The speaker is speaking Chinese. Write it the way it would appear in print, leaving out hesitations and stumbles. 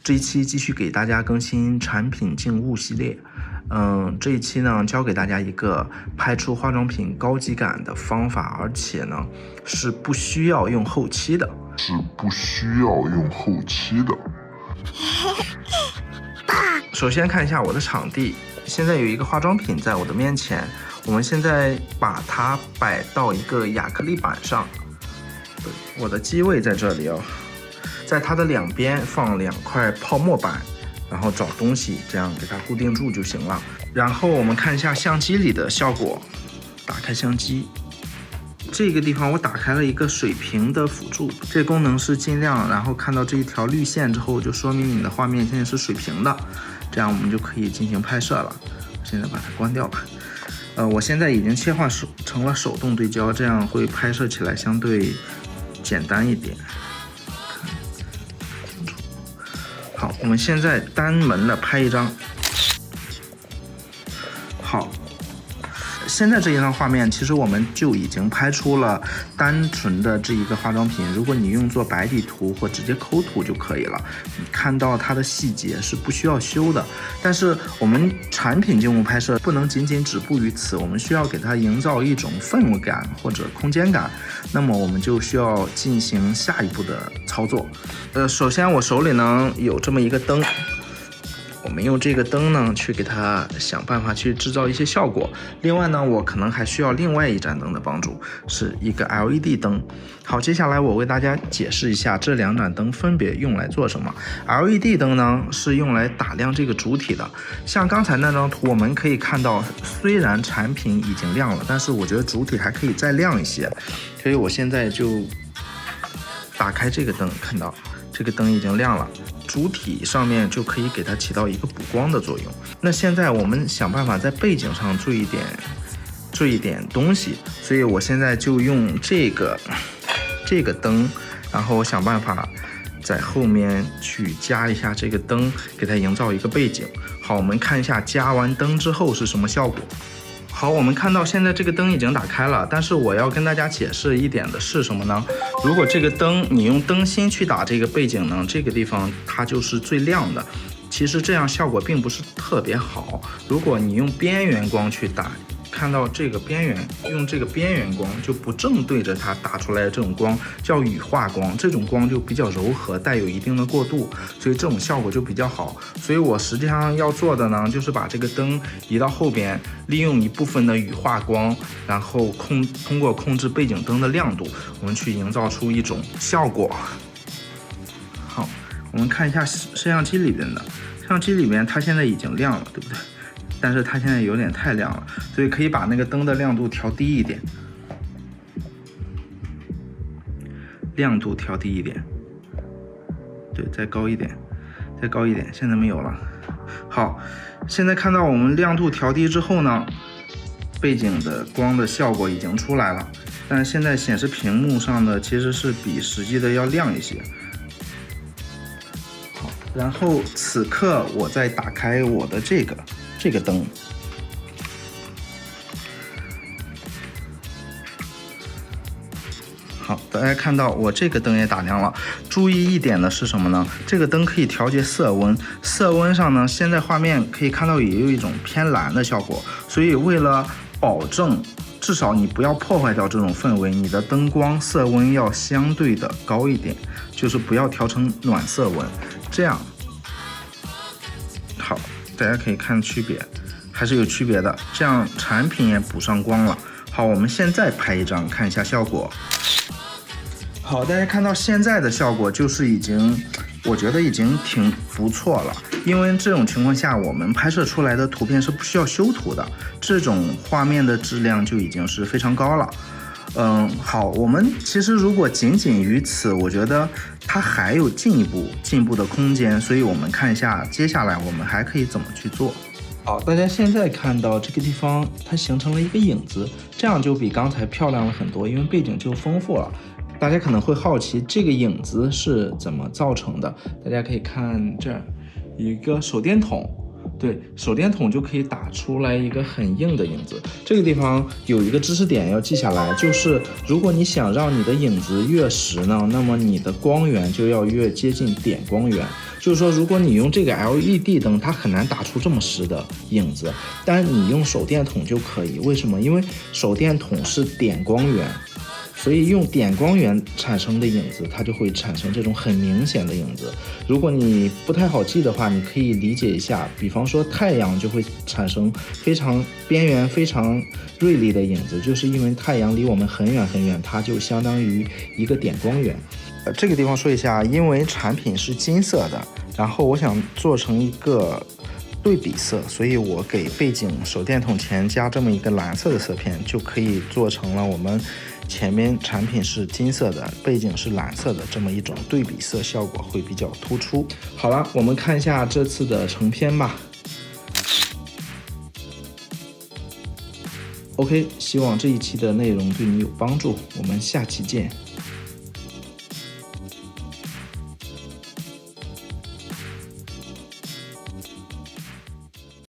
这一期继续给大家更新产品静物系列。这一期呢，教给大家一个拍出化妆品高级感的方法，而且呢是不需要用后期的。首先看一下我的场地，现在有一个化妆品在我的面前，我们现在把它摆到一个亚克力板上。对，我的机位在这里哦。在它的两边放2块泡沫板，然后找东西这样给它固定住就行了。然后我们看一下相机里的效果，打开相机，这个地方我打开了一个水平的辅助，这个功能是尽量然后看到这一条绿线之后，就说明你的画面现在是水平的，这样我们就可以进行拍摄了。现在把它关掉吧。我现在已经切换成了手动对焦，这样会拍摄起来相对简单一点。好，我们现在单门的拍一张。好，现在这一张画面其实我们就已经拍出了单纯的这一个化妆品，如果你用作白底图或直接抠图就可以了。你看到它的细节是不需要修的，但是我们产品静物拍摄不能仅仅止步于此，我们需要给它营造一种氛围感或者空间感，那么我们就需要进行下一步的操作。首先我手里呢有这么一个灯，我们用这个灯呢去给它想办法去制造一些效果。另外呢，我可能还需要另外一盏灯的帮助，是一个 LED 灯。好，接下来我为大家解释一下这2盏灯分别用来做什么。LED 灯呢是用来打亮这个主体的，像刚才那张图我们可以看到，虽然产品已经亮了，但是我觉得主体还可以再亮一些，所以我现在就打开这个灯，看到这个灯已经亮了，主体上面就可以给它起到一个补光的作用。那现在我们想办法在背景上做一点东西，所以我现在就用这个灯，然后我想办法在后面去加一下这个灯，给它营造一个背景。好，我们看一下加完灯之后是什么效果。好，我们看到现在这个灯已经打开了，但是我要跟大家解释一点的是什么呢？如果这个灯你用灯芯去打这个背景呢，这个地方它就是最亮的，其实这样效果并不是特别好。如果你用边缘光去打，看到这个边缘，用这个边缘光就不正对着它打出来的这种光叫羽化光，这种光就比较柔和，带有一定的过渡，所以这种效果就比较好。所以我实际上要做的呢，就是把这个灯移到后边，利用一部分的羽化光，然后通过控制背景灯的亮度，我们去营造出一种效果。好，我们看一下摄像机里边的，摄像机里面它现在已经亮了，对不对？但是它现在有点太亮了，所以可以把那个灯的亮度调低一点，亮度调低一点，对，再高一点，再高一点，现在没有了。好，现在看到我们亮度调低之后呢，背景的光的效果已经出来了，但是现在显示屏幕上的其实是比实际的要亮一些。好，然后此刻我再打开我的这个灯，好，大家看到我这个灯也打亮了。注意一点的是什么呢？这个灯可以调节色温，色温上呢，现在画面可以看到也有一种偏蓝的效果。所以为了保证至少你不要破坏掉这种氛围，你的灯光色温要相对的高一点，就是不要调成暖色温，这样好，大家可以看区别。还是有区别的，这样产品也补上光了。好，我们现在拍一张看一下效果。好，大家看到现在的效果就是我觉得已经挺不错了，因为这种情况下我们拍摄出来的图片是不需要修图的，这种画面的质量就已经是非常高了。好，我们其实如果仅仅于此，我觉得它还有进一步的空间，所以我们看一下接下来我们还可以怎么去做。好，大家现在看到这个地方它形成了一个影子，这样就比刚才漂亮了很多，因为背景就丰富了。大家可能会好奇这个影子是怎么造成的，大家可以看这儿有一个手电筒，对，手电筒就可以打出来一个很硬的影子。这个地方有一个知识点要记下来，就是如果你想让你的影子越实呢，那么你的光源就要越接近点光源。就是说，如果你用这个 LED 灯，它很难打出这么实的影子，但你用手电筒就可以。为什么？因为手电筒是点光源。所以用点光源产生的影子，它就会产生这种很明显的影子。如果你不太好记的话，你可以理解一下，比方说太阳就会产生非常边缘非常锐利的影子，就是因为太阳离我们很远很远，它就相当于一个点光源。这个地方说一下，因为产品是金色的，然后我想做成一个对比色，所以我给背景手电筒前加这么一个蓝色的色片，就可以做成了我们前面产品是金色的，背景是蓝色的，这么一种对比色效果会比较突出。好了，我们看一下这次的成片吧。OK， 希望这一期的内容对你有帮助，我们下期见。